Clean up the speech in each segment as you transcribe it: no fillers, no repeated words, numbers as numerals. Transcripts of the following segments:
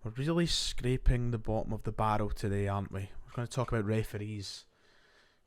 We're really scraping the bottom of the barrel today, aren't we? We're going to talk about referees.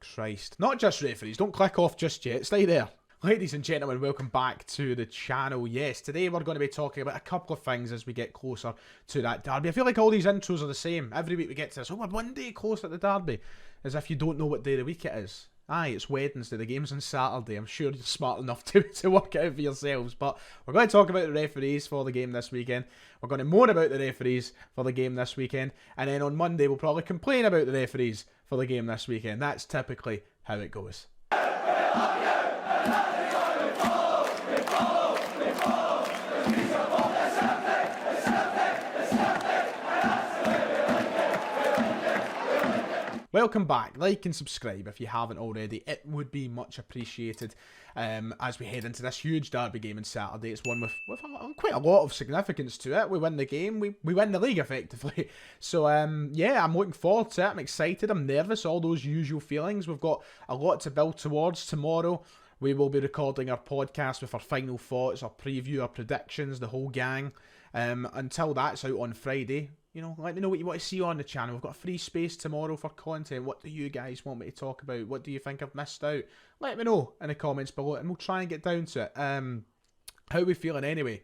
Christ. Not just referees. Don't click off just yet. Stay there. Ladies and gentlemen, welcome back to the channel. Yes, today we're going to be talking about a couple of things as we get closer to that derby. I feel like all these intros are the same. Every week we get to this, we're one day closer to the derby. As if you don't know what day of the week it is. Aye, it's Wednesday. The game's on Saturday. I'm sure you're smart enough to work it out for yourselves. But we're going to talk about the referees for the game this weekend. We're going to moan about the referees for the game this weekend. And then on Monday, we'll probably complain about the referees for the game this weekend. That's typically how it goes. Welcome back. Like and subscribe if you haven't already. It would be much appreciated as we head into this huge derby game on Saturday. It's one with quite a lot of significance to it. We win the game, we win the league effectively. So yeah, I'm looking forward to it. I'm excited, I'm nervous, all those usual feelings. We've got a lot to build towards tomorrow. We will be recording our podcast with our final thoughts, our preview, our predictions, the whole gang. Until that's out on Friday, you know, let me know what you want to see on the channel. We've got a free space tomorrow for content. What do you guys want me to talk about? What do you think I've missed out? Let me know in the comments below and we'll try and get down to it. How are we feeling anyway?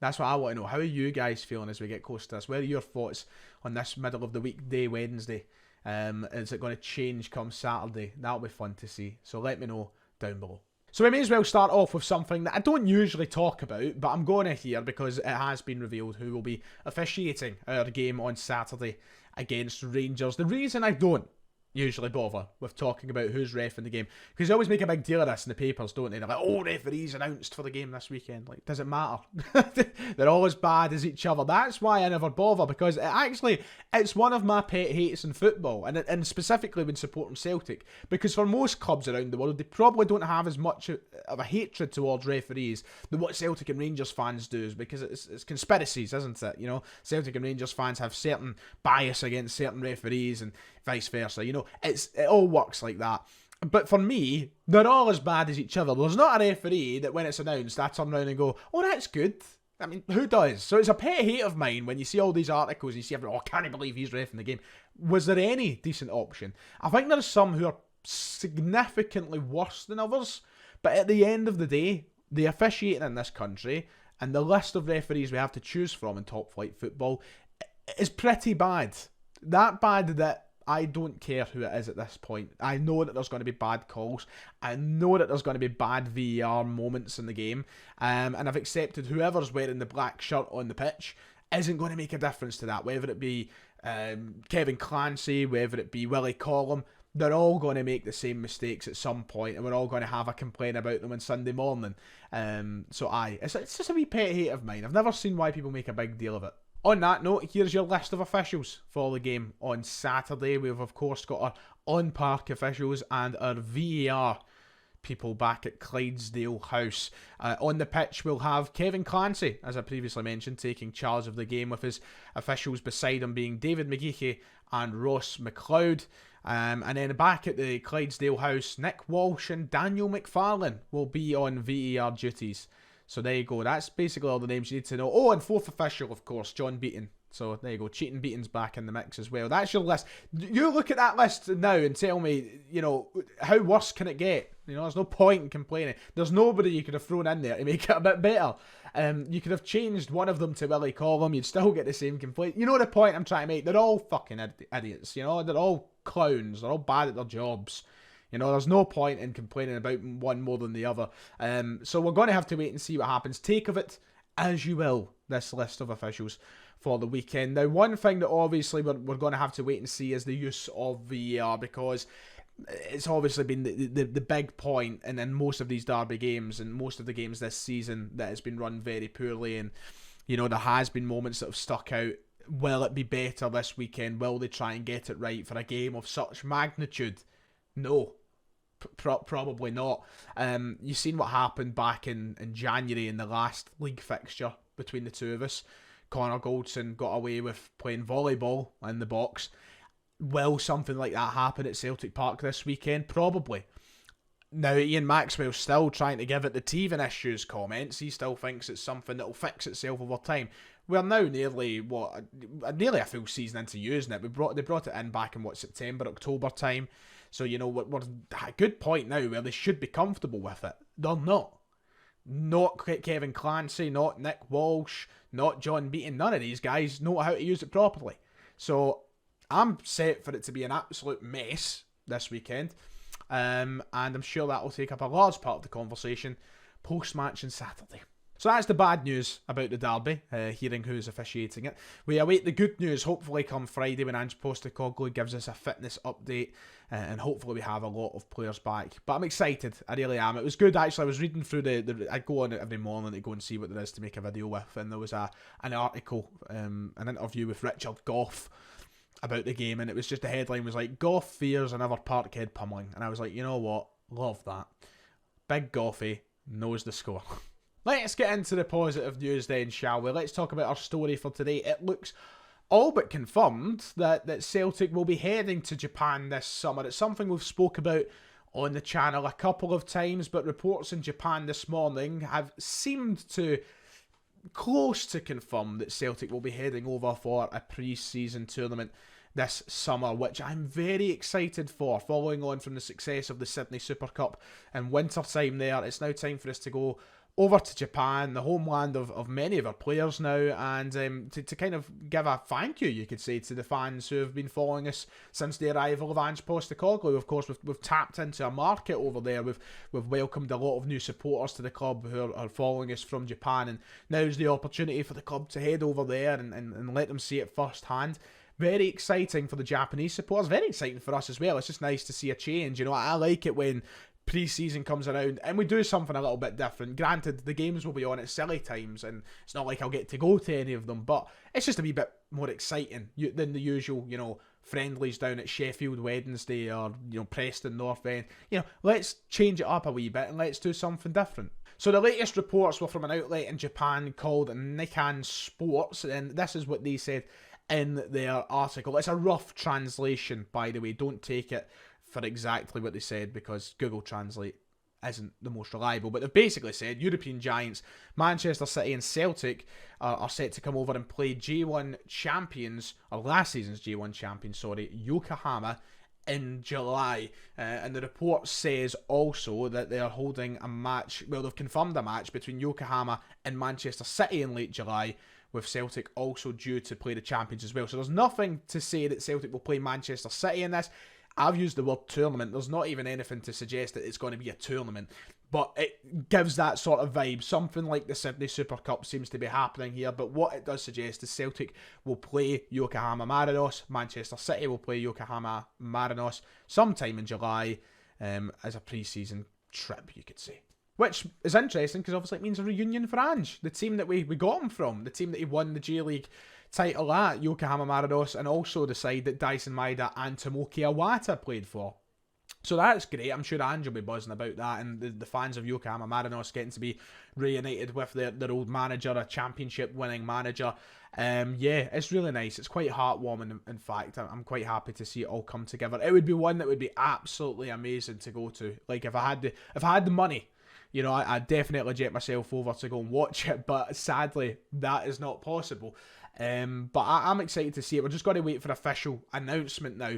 That's what I want to know. How are you guys feeling as we get close to this? What are your thoughts on this middle of the week day, Wednesday? Is it going to change come Saturday? That'll be fun to see. So let me know down below. So we may as well start off with something that I don't usually talk about, but I'm going to here because it has been revealed who will be officiating our game on Saturday against Rangers. The reason I don't usually bother with talking about who's ref in the game, because they always make a big deal of this in the papers, don't they? They're like, oh, referees announced for the game this weekend. Like, does it matter? They're all as bad as each other. That's why I never bother, because it's one of my pet hates in football, and specifically when supporting Celtic, because for most clubs around the world, they probably don't have as much of a hatred towards referees than what Celtic and Rangers fans do, because it's conspiracies, isn't it? You know, Celtic and Rangers fans have certain bias against certain referees and vice versa. You know, it all works like that. But for me, they're all as bad as each other. There's not a referee that when it's announced, I turn around and go, oh, that's good. I mean, who does? So it's a pet hate of mine when you see all these articles and you see everyone, oh, I can't believe he's ref in the game. Was there any decent option? I think there's some who are significantly worse than others. But at the end of the day, the officiating in this country and the list of referees we have to choose from in top flight football is pretty bad. That bad that I don't care who it is at this point. I know that there's going to be bad calls. I know that there's going to be bad VAR moments in the game. And I've accepted whoever's wearing the black shirt on the pitch isn't going to make a difference to that. Whether it be Kevin Clancy, whether it be Willie Collum, they're all going to make the same mistakes at some point, and we're all going to have a complaint about them on Sunday morning. So aye, it's just a wee pet hate of mine. I've never seen why people make a big deal of it. On that note, here's your list of officials for the game on Saturday. We've, of course, got our on-park officials and our VAR people back at Clydesdale House. On the pitch, we'll have Kevin Clancy, as I previously mentioned, taking charge of the game, with his officials beside him being David McGeechy and Ross McLeod. And then back at the Clydesdale House, Nick Walsh and Daniel McFarlane will be on VAR duties. So there you go. That's basically all the names you need to know. Oh, and fourth official, of course, John Beaton. So there you go. Cheating Beaton's back in the mix as well. That's your list. You look at that list now and tell me, you know, how worse can it get? You know, there's no point in complaining. There's nobody you could have thrown in there to make it a bit better. You could have changed one of them to Willie Collum. You'd still get the same complaint. You know the point I'm trying to make? They're all fucking idiots. You know, they're all clowns. They're all bad at their jobs. You know, there's no point in complaining about one more than the other. So we're going to have to wait and see what happens. Take of it as you will, this list of officials for the weekend. Now, one thing that obviously we're going to have to wait and see is the use of VAR, because it's obviously been the big point in most of these derby games and most of the games this season that has been run very poorly. And, you know, there has been moments that have stuck out. Will it be better this weekend? Will they try and get it right for a game of such magnitude? No. Probably not. You've seen what happened back in January in the last league fixture between the two of us. Connor Goldson got away with playing volleyball in the box. Will something like that happen at Celtic Park this weekend? Probably. Now, Ian Maxwell's still trying to give it the teething issues comments. He still thinks it's something that will fix itself over time. we're now nearly nearly a full season into using it. They brought it in back in September, October time. So we're at a good point now where they should be comfortable with it. They're not. Not Kevin Clancy, not Nick Walsh, not John Beaton. None of these guys know how to use it properly. So I'm set for it to be an absolute mess this weekend. And I'm sure that will take up a large part of the conversation post-match on Saturday. So that's the bad news about the derby, hearing who's officiating it. We await the good news, hopefully come Friday when Ange Postecoglou gives us a fitness update, and hopefully we have a lot of players back. But I'm excited, I really am. It was good, actually. I was reading through I go on it every morning to go and see what there is to make a video with, and there was an article, an interview with Richard Goff about the game, and it was just, the headline was like, Goff fears another Parkhead pummeling, and I was like, you know what, love that. Big Goffy knows the score. Let's get into the positive news then, shall we? Let's talk about our story for today. It looks all but confirmed that Celtic will be heading to Japan this summer. It's something we've spoke about on the channel a couple of times, but reports in Japan this morning have seemed to close to confirm that Celtic will be heading over for a pre-season tournament this summer, which I'm very excited for, following on from the success of the Sydney Super Cup in winter time there. It's now time for us to go over to Japan, the homeland of many of our players now, and to kind of give a thank you could say, to the fans who have been following us since the arrival of Ange Postecoglou. Of course, we've tapped into a market over there. We've welcomed a lot of new supporters to the club who are following us from Japan, and now's the opportunity for the club to head over there and let them see it firsthand. Very exciting for the Japanese supporters, very exciting for us as well. It's just nice to see a change. I like it when pre-season comes around and we do something a little bit different. Granted, the games will be on at silly times and it's not like I'll get to go to any of them, but it's just a wee bit more exciting than the usual, friendlies down at Sheffield Wednesday or, Preston North End. Let's change it up a wee bit and let's do something different. So the latest reports were from an outlet in Japan called Nikkan Sports, and this is what they said in their article. It's a rough translation, by the way. Don't take it for exactly what they said, because Google Translate isn't the most reliable. But they've basically said European giants Manchester City and Celtic are set to come over and play J1 champions, or last season's J1 champions, Yokohama, in July. And the report says also that they are holding a match, well, they've confirmed a match between Yokohama and Manchester City in late July, with Celtic also due to play the champions as well. So there's nothing to say that Celtic will play Manchester City in this. I've used the word tournament. There's not even anything to suggest that it's going to be a tournament, but it gives that sort of vibe. Something like the Sydney Super Cup seems to be happening here, but what it does suggest is Celtic will play Yokohama Marinos, Manchester City will play Yokohama Marinos sometime in July as a pre-season trip, you could say. Which is interesting, because obviously it means a reunion for Ange, the team that we got him from, the team that he won the J-League title at, Yokohama Marinos, and also the side that Dyson Maeda and Tomoki Iwata played for. So that's great. I'm sure Ange will be buzzing about that, and the fans of Yokohama Marinos getting to be reunited with their old manager, a championship winning manager. Yeah, it's really nice. It's quite heartwarming, in fact. I'm quite happy to see it all come together. It would be one that would be absolutely amazing to go to. Like, if I had the money, I'd definitely jet myself over to go and watch it, but sadly that is not possible. But I'm excited to see it. We're just going to wait for official announcement now.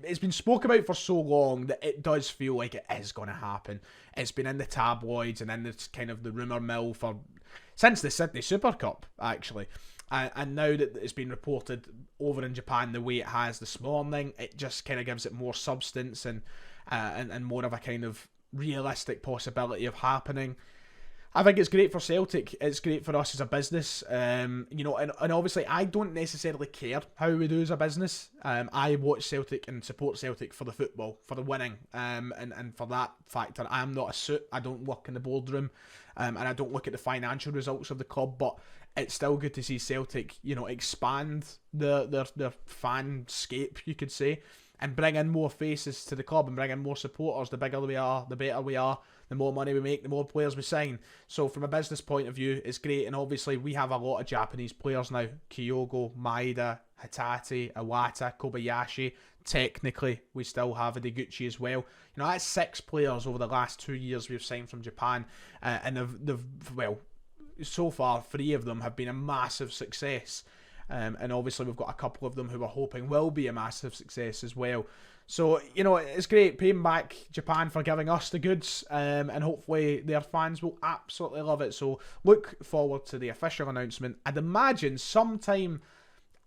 It's been spoke about for so long that it does feel like it is going to happen. It's been in the tabloids and in the kind of the rumour mill since the Sydney Super Cup, actually. And now that it's been reported over in Japan the way it has this morning, it just kind of gives it more substance and more of a kind of realistic possibility of happening. I think it's great for Celtic. It's great for us as a business. And obviously I don't necessarily care how we do as a business. I watch Celtic and support Celtic for the football, for the winning. And for that factor, I'm not a suit. I don't work in the boardroom. And I don't look at the financial results of the club. But it's still good to see Celtic, expand their fanscape, you could say, and bring in more faces to the club and bring in more supporters. The bigger we are, the better we are. The more money we make, the more players we sign. So from a business point of view, it's great. And obviously we have a lot of Japanese players now. Kyogo, Maeda, Hatate, Iwata, Kobayashi. Technically, we still have Ideguchi as well. That's 6 players over the last 2 years we've signed from Japan. And they've so far 3 of them have been a massive success. And obviously we've got a couple of them who we're hoping will be a massive success as well. So, you know, it's great paying back Japan for giving us the goods, and hopefully their fans will absolutely love it. So look forward to the official announcement. I'd imagine sometime,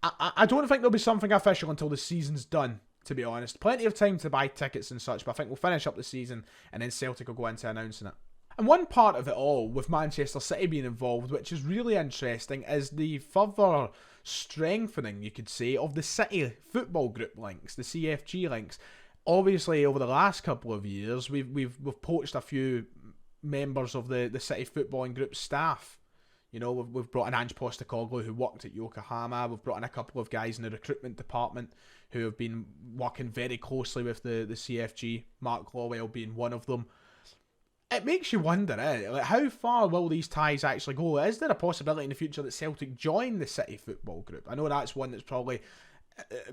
I don't think there'll be something official until the season's done, to be honest. Plenty of time to buy tickets and such, but I think we'll finish up the season and then Celtic will go into announcing it. And one part of it all, with Manchester City being involved, which is really interesting, is the further strengthening, you could say, of the City Football Group links, the CFG links. Obviously, over the last couple of years, we've poached a few members of the City Footballing Group staff. You know, we've brought in Ange Postecoglou, who worked at Yokohama. We've brought in a couple of guys in the recruitment department who have been working very closely with the CFG, Mark Lawwell being one of them. It makes you wonder, like, how far will these ties actually go? Is there a possibility in the future that Celtic join the City Football Group? I know that's one that's probably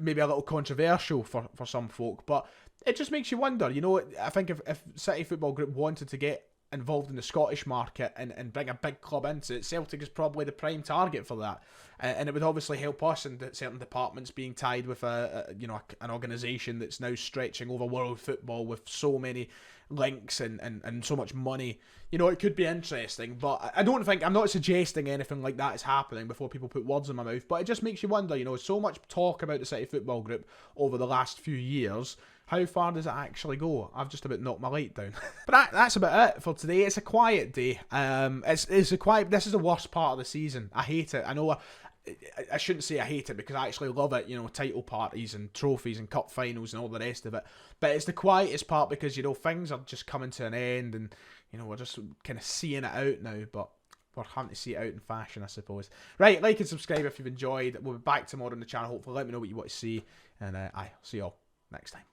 maybe a little controversial for some folk, but it just makes you wonder. You know, I think if City Football Group wanted to get involved in the Scottish market and bring a big club into it, Celtic is probably the prime target for that. And it would obviously help us in certain departments being tied with an organisation that's now stretching over world football with so many links and so much money. You know, it could be interesting, but I'm not suggesting anything like that is happening before people put words in my mouth, but it just makes you wonder, you know, so much talk about the City Football Group over the last few years. How far does it actually go? I've just about knocked my light down. But that's about it for today. It's a quiet day. It's a quiet. This is the worst part of the season. I hate it. I know. I shouldn't say I hate it because I actually love it. You know, title parties and trophies and cup finals and all the rest of it. But it's the quietest part because, you know, things are just coming to an end and, you know, we're just kind of seeing it out now. But we're having to see it out in fashion, I suppose. Right, like and subscribe if you've enjoyed. We'll be back tomorrow on the channel. Hopefully, let me know what you want to see, and I'll see you all next time.